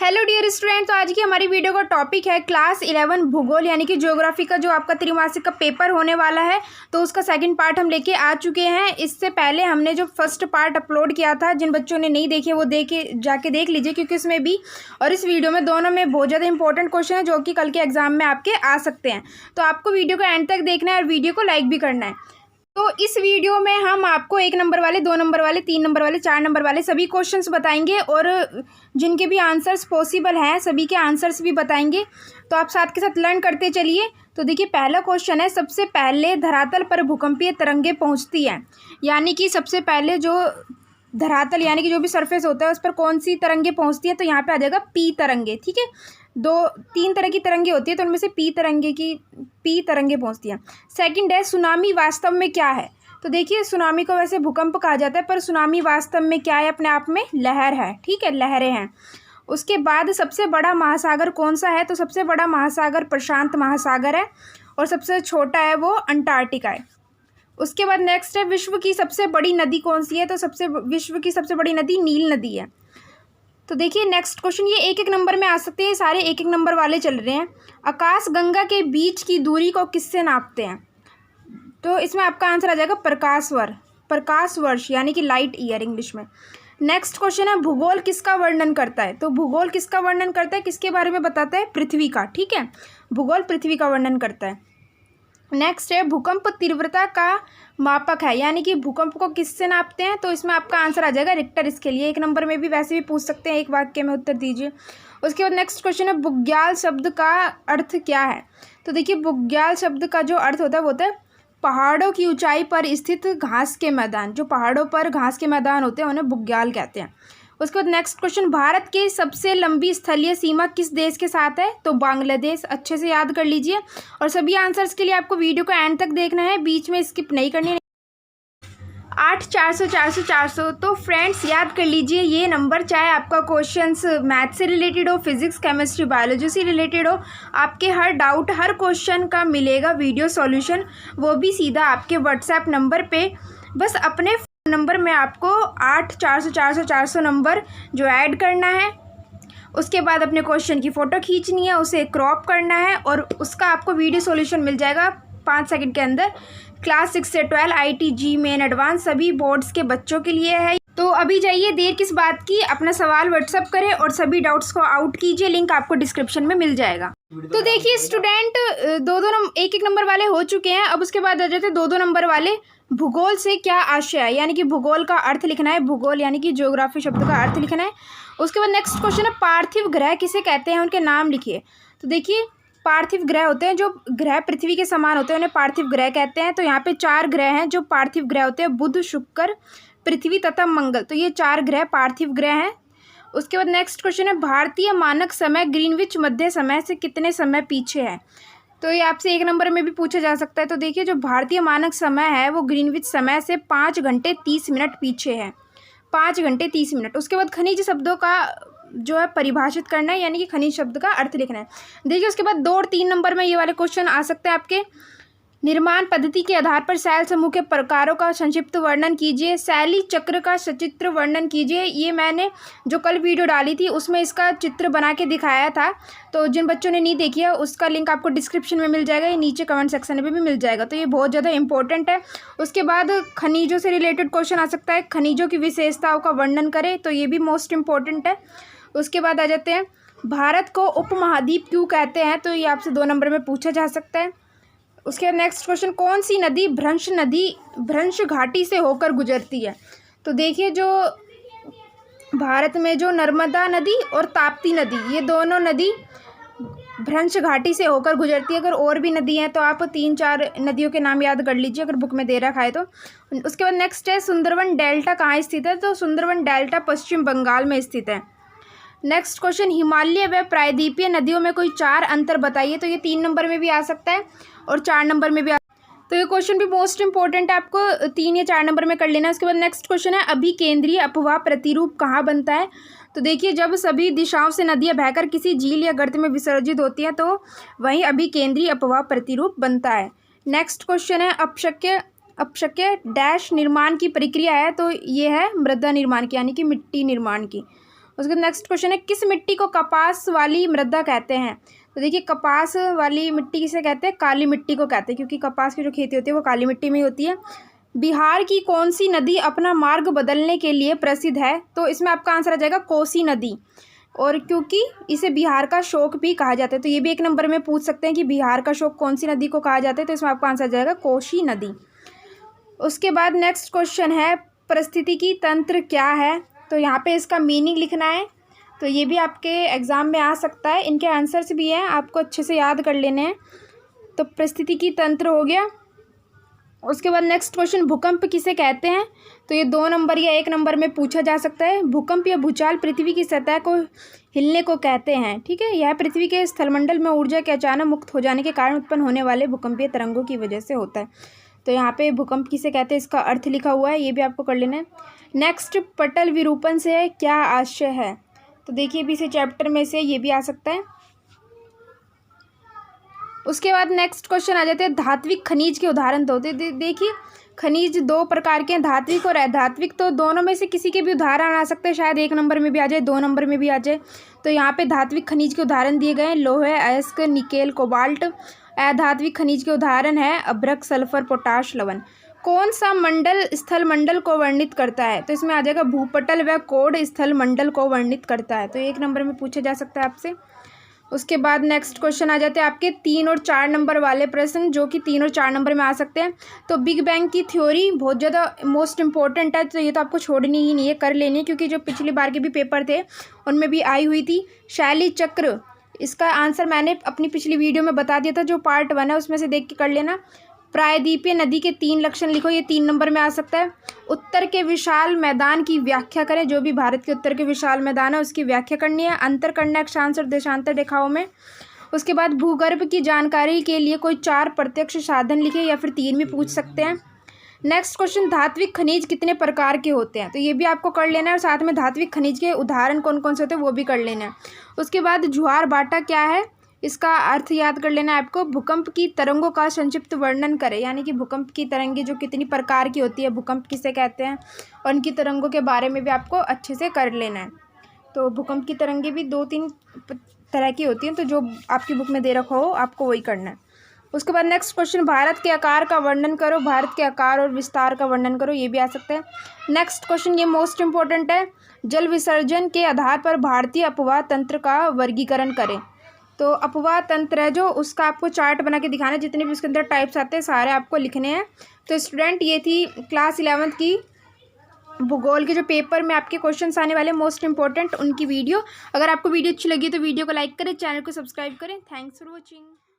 Hello dear student. तो आज की हमारी वीडियो का टॉपिक है क्लास 11 भूगोल यानी कि ज्योग्राफी का जो आपका त्रिमासिक का पेपर होने वाला है। तो उसका सेकंड पार्ट हम लेके आ चुके हैं। इससे पहले हमने जो फर्स्ट पार्ट अपलोड किया था, जिन बच्चों ने नहीं देखे वो जाके देख लीजिए, क्योंकि इसमें भी और इस वीडियो में दोनों में बहुत ज़्यादा इंपॉर्टेंट क्वेश्चन है जो कि कल के एग्जाम में आपके आ सकते हैं। तो आपको वीडियो को एंड तक देखना है और वीडियो को लाइक भी करना है। तो इस वीडियो में हम आपको 1 नंबर वाले, 2 नंबर वाले, 3 नंबर वाले, 4 नंबर वाले सभी क्वेश्चंस बताएंगे और जिनके भी आंसर्स पॉसिबल हैं सभी के आंसर्स भी बताएंगे। तो आप साथ के साथ लर्न करते चलिए। तो देखिए, पहला क्वेश्चन है, सबसे पहले धरातल पर भूकंपीय तरंगें पहुंचती हैं, यानी कि सबसे पहले जो धरातल यानी कि जो भी सरफेस होता है उस पर कौन सी तरंगें पहुंचती है। तो यहाँ पे आ जाएगा पी तरंगे। ठीक है, 2-3 तरह की तरंगे होती है, तो उनमें से पी तरंगे पहुंचती हैं। सेकंड है, सुनामी वास्तव में क्या है। तो देखिए, सुनामी को वैसे भूकंप कहा जाता है, पर सुनामी वास्तव में क्या है, अपने आप में लहर है। ठीक है, लहरें हैं। उसके बाद सबसे बड़ा महासागर कौन सा है। तो सबसे बड़ा महासागर प्रशांत महासागर है और सबसे छोटा है वो अंटार्कटिका है। उसके बाद नेक्स्ट है, विश्व की सबसे बड़ी नदी कौन सी है। तो विश्व की सबसे बड़ी नदी नील नदी है। तो देखिए नेक्स्ट क्वेश्चन, ये 1-1 नंबर में आ सकते हैं, सारे 1-1 नंबर वाले चल रहे हैं। आकाश गंगा के बीच की दूरी को किससे नापते हैं। तो इसमें आपका आंसर आ जाएगा प्रकाश वर्ष यानी कि लाइट ईयर इंग्लिश में। नेक्स्ट क्वेश्चन है, भूगोल किसका वर्णन करता है। तो भूगोल किसका वर्णन करता है, किसके बारे में बताता है, पृथ्वी का। ठीक है, भूगोल पृथ्वी का वर्णन करता है। नेक्स्ट है, भूकंप तीव्रता का मापक है, यानी कि भूकंप को किससे नापते हैं। तो इसमें आपका आंसर आ जाएगा रिक्टर। इसके लिए 1 नंबर में भी वैसे भी पूछ सकते हैं, एक वाक्य में उत्तर दीजिए। उसके बाद नेक्स्ट क्वेश्चन है, बुग्याल शब्द का अर्थ क्या है। तो देखिए, बुग्याल शब्द का जो अर्थ होता है वो होता है पहाड़ों की ऊंचाई पर स्थित घास के मैदान। जो पहाड़ों पर घास के मैदान होते हैं उन्हें बुग्याल कहते हैं। उसके बाद नेक्स्ट क्वेश्चन, भारत की सबसे लंबी स्थलीय सीमा किस देश के साथ है। तो बांग्लादेश। अच्छे से याद कर लीजिए और सभी आंसर्स के लिए आपको वीडियो को एंड तक देखना है, बीच में स्किप नहीं करनी है। 8 400 400 400। तो फ्रेंड्स याद कर लीजिए, ये नंबर चाहे आपका क्वेश्चंस मैथ से रिलेटेड हो, फिजिक्स केमिस्ट्री बायोलॉजी से रिलेटेड हो, आपके हर डाउट हर क्वेश्चन का मिलेगा वीडियो सॉल्यूशन, वो भी सीधा आपके व्हाट्सएप नंबर पे। बस अपने नंबर में आपको 8 400 400 400 नंबर जो ऐड करना है, उसके बाद अपने क्वेश्चन की फ़ोटो खींचनी है, उसे क्रॉप करना है और उसका आपको वीडियो सॉल्यूशन मिल जाएगा 5 सेकंड के अंदर। क्लास 6 से 12 IT जी मेन एडवांस सभी बोर्ड्स के बच्चों के लिए है। तो अभी जाइए, देर किस बात की, अपना सवाल व्हाट्सअप करें और सभी डाउट्स को आउट कीजिए, लिंक आपको डिस्क्रिप्शन में मिल जाएगा। तो देखिए स्टूडेंट, 1-1 नंबर वाले हो चुके हैं। अब उसके बाद आ जाते हैं 2-2 नंबर वाले। भूगोल से क्या आशय है, यानी कि भूगोल का अर्थ लिखना है। भूगोल यानी कि ज्योग्राफी शब्द का अर्थ लिखना है। उसके बाद नेक्स्ट क्वेश्चन है, पार्थिव ग्रह किसे कहते हैं, उनके नाम लिखिए। तो देखिए, पार्थिव ग्रह होते हैं जो ग्रह पृथ्वी के समान होते हैं, उन्हें पार्थिव ग्रह कहते हैं। तो यहाँ पे 4 ग्रह हैं जो पार्थिव ग्रह होते हैं, बुध, शुक्र, पृथ्वी तथा मंगल। तो ये 4 ग्रह पार्थिव ग्रह हैं। उसके बाद नेक्स्ट क्वेश्चन है, भारतीय मानक समय ग्रीनविच मध्य समय से कितने समय पीछे है। तो ये आपसे 1 नंबर में भी पूछा जा सकता है। तो देखिए, जो भारतीय मानक समय है वो ग्रीनविच समय से 5 घंटे 30 मिनट पीछे है, 5 घंटे 30 मिनट। उसके बाद खनिज शब्दों का जो है परिभाषित करना है, यानी कि खनिज शब्द का अर्थ लिखना है। देखिए, उसके बाद 2 और 3 नंबर में ये वाले क्वेश्चन आ सकते हैं आपके। निर्माण पद्धति के आधार पर शैल समूह के प्रकारों का संक्षिप्त वर्णन कीजिए। शैली चक्र का सचित्र वर्णन कीजिए। ये मैंने जो कल वीडियो डाली थी उसमें इसका चित्र बना के दिखाया था, तो जिन बच्चों ने नहीं देखी है उसका लिंक आपको डिस्क्रिप्शन में मिल जाएगा, ये नीचे कमेंट सेक्शन में भी मिल जाएगा। तो ये बहुत ज़्यादा इंपॉर्टेंट है। उसके बाद खनिजों से रिलेटेड क्वेश्चन आ सकता है, खनिजों की विशेषताओं का वर्णन करें, तो ये भी मोस्ट इम्पॉर्टेंट है। उसके बाद आ जाते हैं, भारत को उपमहाद्वीप क्यों कहते हैं। तो ये आपसे 2 नंबर में पूछा जा सकता है। उसके बाद नेक्स्ट क्वेश्चन, कौन सी नदी भ्रंश घाटी से होकर गुजरती है। तो देखिए, जो भारत में जो नर्मदा नदी और ताप्ती नदी, ये दोनों नदी भ्रंश घाटी से होकर गुजरती है। अगर और भी नदी हैं तो आप 3-4 नदियों के नाम याद कर लीजिए, अगर बुक में दे रखा है तो। उसके बाद नेक्स्ट है, सुंदरवन डेल्टा कहाँ स्थित है। तो सुंदरवन डेल्टा पश्चिम बंगाल में स्थित है। नेक्स्ट क्वेश्चन, हिमालय व प्रायद्वीपीय नदियों में कोई 4 अंतर बताइए। तो ये 3 नंबर में भी आ सकता है और 4 नंबर में भी तो ये क्वेश्चन भी मोस्ट इंपॉर्टेंट है, आपको 3 या 4 नंबर में कर लेना है। उसके बाद नेक्स्ट क्वेश्चन है, अभिकेंद्रीय अपवाह प्रतिरूप कहाँ बनता है। तो देखिए, जब सभी दिशाओं से नदियाँ बहकर किसी झील या गर्त में विसर्जित होती हैं तो वहीं अभिकेंद्रीय अपवाह प्रतिरूप बनता है। नेक्स्ट क्वेश्चन है, अपशक्य डैश निर्माण की प्रक्रिया है। तो ये है मृदा निर्माण की, यानी कि मिट्टी निर्माण की। उसके नेक्स्ट क्वेश्चन है, किस मिट्टी को कपास वाली मृदा कहते हैं? तो देखिए, कपास वाली मिट्टी किसे कहते हैं? काली मिट्टी को कहते हैं, क्योंकि कपास की जो खेती होती है वो काली मिट्टी में ही होती है। बिहार की कौन सी नदी अपना मार्ग बदलने के लिए प्रसिद्ध है? तो इसमें आपका आंसर आ जाएगा कोसी नदी, और क्योंकि इसे बिहार का शोक भी कहा जाता है। तो ये भी एक नंबर में पूछ सकते हैं कि बिहार का शोक कौन सी नदी को कहा जाता है, तो इसमें आपका आंसर आ जाएगा कोसी नदी। उसके बाद नेक्स्ट क्वेश्चन है, पारिस्थितिकी तंत्र क्या है? तो यहाँ पे इसका मीनिंग लिखना है, तो ये भी आपके एग्ज़ाम में आ सकता है। इनके आंसर्स भी हैं, आपको अच्छे से याद कर लेने हैं। तो पारिस्थितिकी तंत्र हो गया। उसके बाद नेक्स्ट क्वेश्चन, भूकंप किसे कहते हैं? तो ये 2 नंबर या 1 नंबर में पूछा जा सकता है। भूकंप या भूचाल पृथ्वी की सतह को हिलने को कहते हैं, ठीक है। यह पृथ्वी के स्थलमंडल में ऊर्जा के अचानक मुक्त हो जाने के कारण उत्पन्न होने वाले भूकंपीय तरंगों की वजह से होता है। तो यहाँ पे भूकंप किसे कहते हैं, इसका अर्थ लिखा हुआ है, ये भी आपको कर लेना है। नेक्स्ट, पटल विरूपण से क्या आशय है? तो देखिए, भी इसे चैप्टर में से ये भी आ सकता है। उसके बाद नेक्स्ट क्वेश्चन आ जाते हैं, धात्विक खनिज के उदाहरण तो देखिए, खनिज 2 प्रकार के हैं, धात्विक और अधात्विक। तो दोनों में से किसी के भी उदाहरण आ सकते हैं, शायद 1 नंबर में भी आ जाए, 2 नंबर में भी आ जाए। तो यहाँ पे धात्विक खनिज के उदाहरण दिए गए हैं, लोहे, अयस्क, निकेल, कोबाल्ट। अधात्विक खनिज के उदाहरण है अभ्रक, सल्फर, पोटाश, लवण। कौन सा मंडल स्थल मंडल को वर्णित करता है? तो इसमें आ जाएगा भूपटल व कोड स्थल मंडल को वर्णित करता है। तो 1 नंबर में पूछा जा सकता है आपसे। उसके बाद नेक्स्ट क्वेश्चन आ जाते हैं आपके 3 और 4 नंबर वाले प्रश्न, जो कि 3 और 4 नंबर में आ सकते हैं। तो बिग बैंग की थ्योरी बहुत ज़्यादा मोस्ट इंपॉर्टेंट है, तो ये तो आपको छोड़नी ही नहीं है, कर लेनी है, क्योंकि जो पिछली बार के भी पेपर थे उनमें भी आई हुई थी। शैली चक्र, इसका आंसर मैंने अपनी पिछली वीडियो में बता दिया था, जो पार्ट 1 है उसमें से देख के कर लेना। प्रायद्वीपीय नदी के 3 लक्षण लिखो, ये 3 नंबर में आ सकता है। उत्तर के विशाल मैदान की व्याख्या करें, जो भी भारत के उत्तर के विशाल मैदान है उसकी व्याख्या करनी है। अंतर करना है अक्षांश और देशांतर रेखाओं में। उसके बाद भूगर्भ की जानकारी के लिए कोई 4 प्रत्यक्ष साधन लिखे, या फिर 3 भी पूछ सकते हैं। नेक्स्ट क्वेश्चन, धात्विक खनिज कितने प्रकार के होते हैं? तो ये भी आपको कर लेना है, और साथ में धात्विक खनिज के उदाहरण कौन कौन से होते हैं वो भी कर लेना है। उसके बाद ज्वार भाटा क्या है, इसका अर्थ याद कर लेना है आपको। भूकंप की तरंगों का संक्षिप्त वर्णन करें, यानी कि भूकंप की तरंगें जो कितनी प्रकार की होती है, भूकंप किसे कहते हैं, और उनकी तरंगों के बारे में भी आपको अच्छे से कर लेना है। तो भूकंप की तरंगें भी 2-3 तरह की होती हैं, तो जो आपकी बुक में दे रखा हो आपको वही करना है। उसके बाद नेक्स्ट क्वेश्चन, भारत के आकार का वर्णन करो, भारत के आकार और विस्तार का वर्णन करो, ये भी आ सकता है। नेक्स्ट क्वेश्चन, ये मोस्ट इंपॉर्टेंट है, जल विसर्जन के आधार पर भारतीय अपवाह तंत्र का वर्गीकरण करें। तो अपवाह तंत्र है जो, उसका आपको चार्ट बना के दिखाना है, जितने भी उसके अंदर टाइप्स आते हैं सारे आपको लिखने हैं। तो स्टूडेंट, ये थी क्लास 11th की भूगोल के जो पेपर में आपके क्वेश्चंस आने वाले मोस्ट इंपॉर्टेंट, उनकी वीडियो। अगर आपको वीडियो अच्छी लगी तो वीडियो को लाइक करें, चैनल को सब्सक्राइब करें। Thanks for watching.